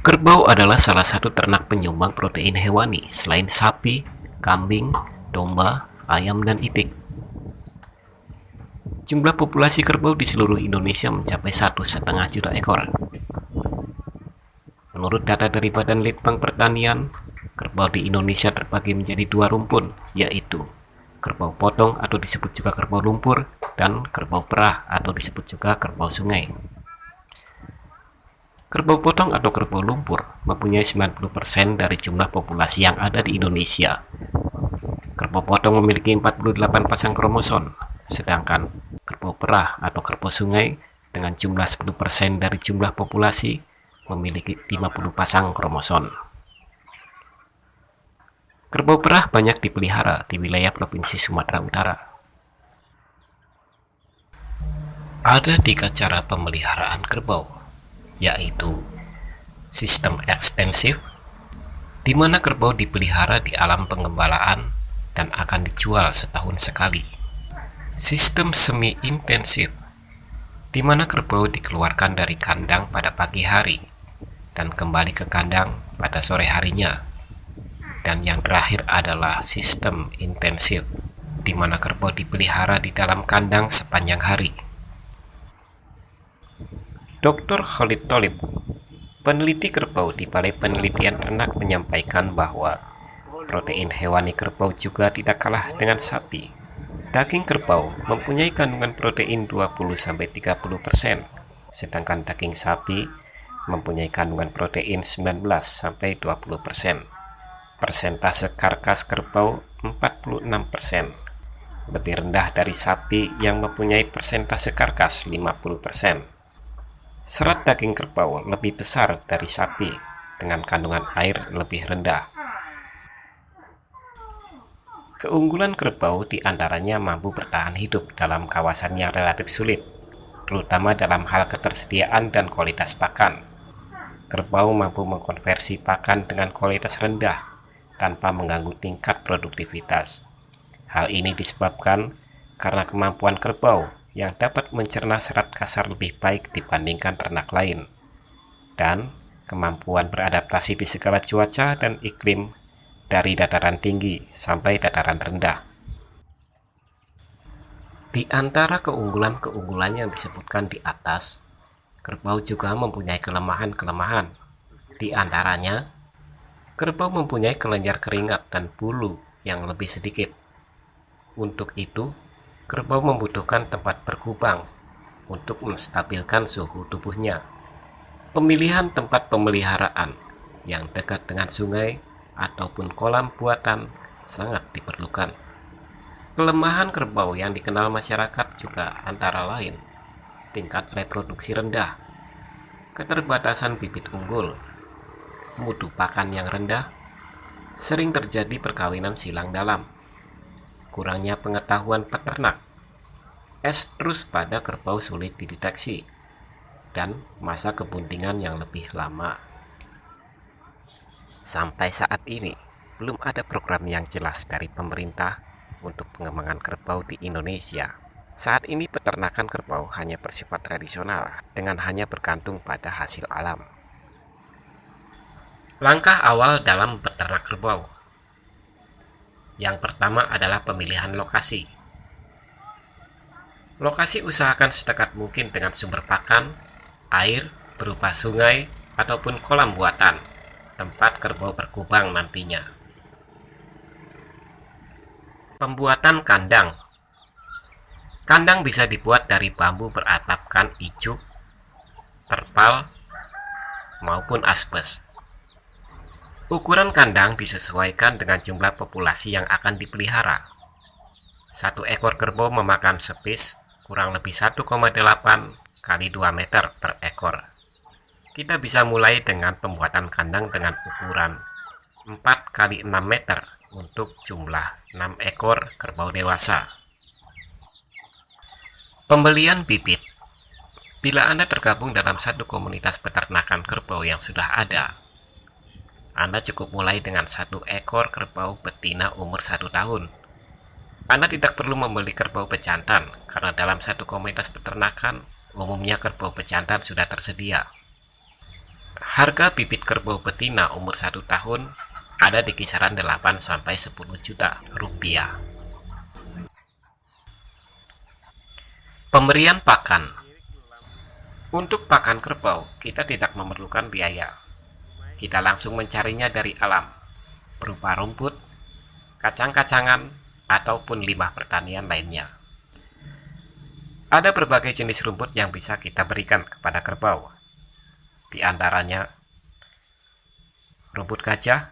Kerbau adalah salah satu ternak penyumbang protein hewani selain sapi, kambing, domba, ayam, dan itik. Jumlah populasi kerbau di seluruh Indonesia mencapai 1,5 juta ekor. Menurut data dari Badan Litbang Pertanian, kerbau di Indonesia terbagi menjadi dua rumpun, yaitu kerbau potong atau disebut juga kerbau lumpur dan kerbau perah atau disebut juga kerbau sungai. Kerbau potong atau kerbau lumpur mempunyai 90% dari jumlah populasi yang ada di Indonesia. Kerbau potong memiliki 48 pasang kromosom, sedangkan kerbau perah atau kerbau sungai dengan jumlah 10% dari jumlah populasi memiliki 50 pasang kromosom. Kerbau perah banyak dipelihara di wilayah Provinsi Sumatera Utara. Ada 3 cara pemeliharaan kerbau, yaitu sistem ekstensif, di mana kerbau dipelihara di alam pengembalaan dan akan dijual setahun sekali. Sistem semi-intensif, di mana kerbau dikeluarkan dari kandang pada pagi hari dan kembali ke kandang pada sore harinya. Dan yang terakhir adalah sistem intensif, di mana kerbau dipelihara di dalam kandang sepanjang hari. Dr. Khalid Tholib, peneliti kerbau di Balai Penelitian Ternak, menyampaikan bahwa protein hewani kerbau juga tidak kalah dengan sapi. Daging kerbau mempunyai kandungan protein 20-30%, sedangkan daging sapi mempunyai kandungan protein 19-20%. Persentase karkas kerbau 46%, lebih rendah dari sapi yang mempunyai persentase karkas 50%. Serat daging kerbau lebih besar dari sapi dengan kandungan air lebih rendah. Keunggulan kerbau diantaranya mampu bertahan hidup dalam kawasan yang relatif sulit, terutama dalam hal ketersediaan dan kualitas pakan. Kerbau mampu mengkonversi pakan dengan kualitas rendah tanpa mengganggu tingkat produktivitas. Hal ini disebabkan karena kemampuan kerbau yang dapat mencerna serat kasar lebih baik dibandingkan ternak lain, dan kemampuan beradaptasi di segala cuaca dan iklim dari dataran tinggi sampai dataran rendah. Di antara keunggulan-keunggulan yang disebutkan di atas, kerbau juga mempunyai kelemahan-kelemahan. Di antaranya, kerbau mempunyai kelenjar keringat dan bulu yang lebih sedikit. Untuk itu, kerbau membutuhkan tempat berkubang untuk menstabilkan suhu tubuhnya. Pemilihan tempat pemeliharaan yang dekat dengan sungai ataupun kolam buatan sangat diperlukan. Kelemahan kerbau yang dikenal masyarakat juga antara lain tingkat reproduksi rendah, keterbatasan bibit unggul, mutu pakan yang rendah, sering terjadi perkawinan silang dalam, kurangnya pengetahuan peternak, estrus pada kerbau sulit dideteksi, dan masa kebuntingan yang lebih lama. Sampai saat ini, belum ada program yang jelas dari pemerintah untuk pengembangan kerbau di Indonesia. Saat ini peternakan kerbau hanya bersifat tradisional dengan hanya bergantung pada hasil alam. Langkah awal dalam beternak kerbau. Yang pertama adalah pemilihan lokasi. Lokasi usahakan sedekat mungkin dengan sumber pakan, air berupa sungai ataupun kolam buatan, tempat kerbau berkubang nantinya. Pembuatan kandang. Kandang bisa dibuat dari bambu beratapkan ijuk, terpal, maupun asbes. Ukuran kandang disesuaikan dengan jumlah populasi yang akan dipelihara. Satu ekor kerbau memakan space kurang lebih 1,8 kali 2 meter per ekor. Kita bisa mulai dengan pembuatan kandang dengan ukuran 4 kali 6 meter untuk jumlah 6 ekor kerbau dewasa. Pembelian bibit. Bila Anda tergabung dalam satu komunitas peternakan kerbau yang sudah ada, Anda cukup mulai dengan 1 ekor kerbau betina umur 1 tahun. Anda tidak perlu membeli kerbau pejantan, karena dalam satu komunitas peternakan, umumnya kerbau pejantan sudah tersedia. Harga bibit kerbau betina umur 1 tahun ada di kisaran 8-10 juta rupiah. Pemberian pakan. Untuk pakan kerbau, kita tidak memerlukan biaya. Kita langsung mencarinya dari alam, berupa rumput, kacang-kacangan, ataupun limbah pertanian lainnya. Ada berbagai jenis rumput yang bisa kita berikan kepada kerbau. Di antaranya rumput gajah,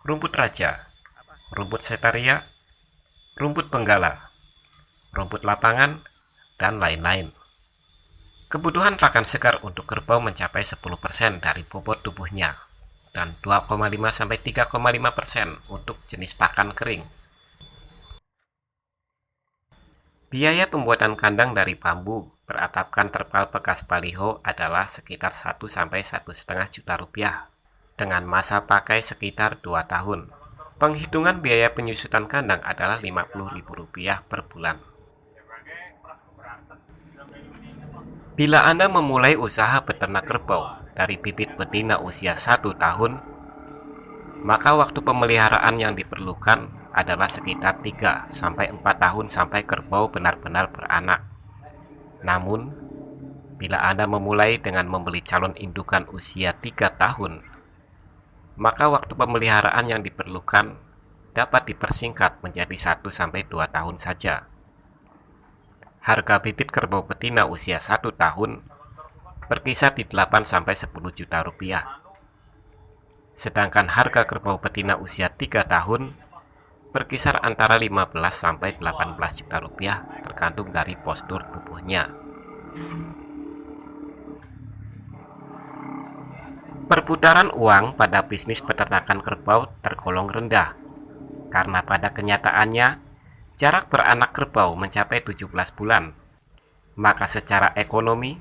rumput raja, rumput setaria, rumput benggala, rumput lapangan, dan lain-lain. Kebutuhan pakan segar untuk kerbau mencapai 10% dari bobot tubuhnya dan 2,5-3,5% untuk jenis pakan kering. Biaya pembuatan kandang dari bambu beratapkan terpal bekas baliho adalah sekitar 1-1,5 juta rupiah dengan masa pakai sekitar 2 tahun. Penghitungan biaya penyusutan kandang adalah Rp50.000 per bulan. Bila Anda memulai usaha beternak kerbau dari bibit betina usia 1 tahun, maka waktu pemeliharaan yang diperlukan adalah sekitar 3-4 tahun sampai kerbau benar-benar beranak. Namun, bila Anda memulai dengan membeli calon indukan usia 3 tahun, maka waktu pemeliharaan yang diperlukan dapat dipersingkat menjadi 1-2 tahun saja. Harga bibit kerbau betina usia 1 tahun berkisar di 8-10 juta rupiah. Sedangkan harga kerbau betina usia 3 tahun berkisar antara 15-18 juta rupiah tergantung dari postur tubuhnya. Perputaran uang pada bisnis peternakan kerbau tergolong rendah karena pada kenyataannya jarak beranak kerbau mencapai 17 bulan. Maka secara ekonomi,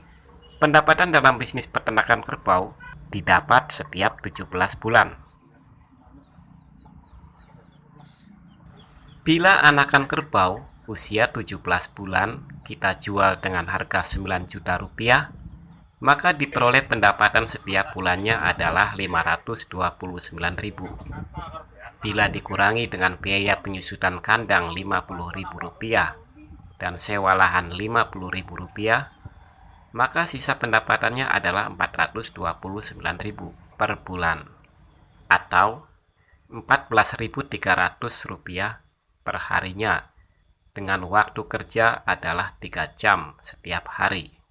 pendapatan dalam bisnis peternakan kerbau didapat setiap 17 bulan. Bila anakan kerbau usia 17 bulan kita jual dengan harga 9 juta rupiah, maka diperoleh pendapatan setiap bulannya adalah 529.000. Bila dikurangi dengan biaya penyusutan kandang Rp50.000 dan sewa lahan Rp50.000, maka sisa pendapatannya adalah Rp429.000 per bulan atau Rp14.300 per harinya dengan waktu kerja adalah 3 jam setiap hari.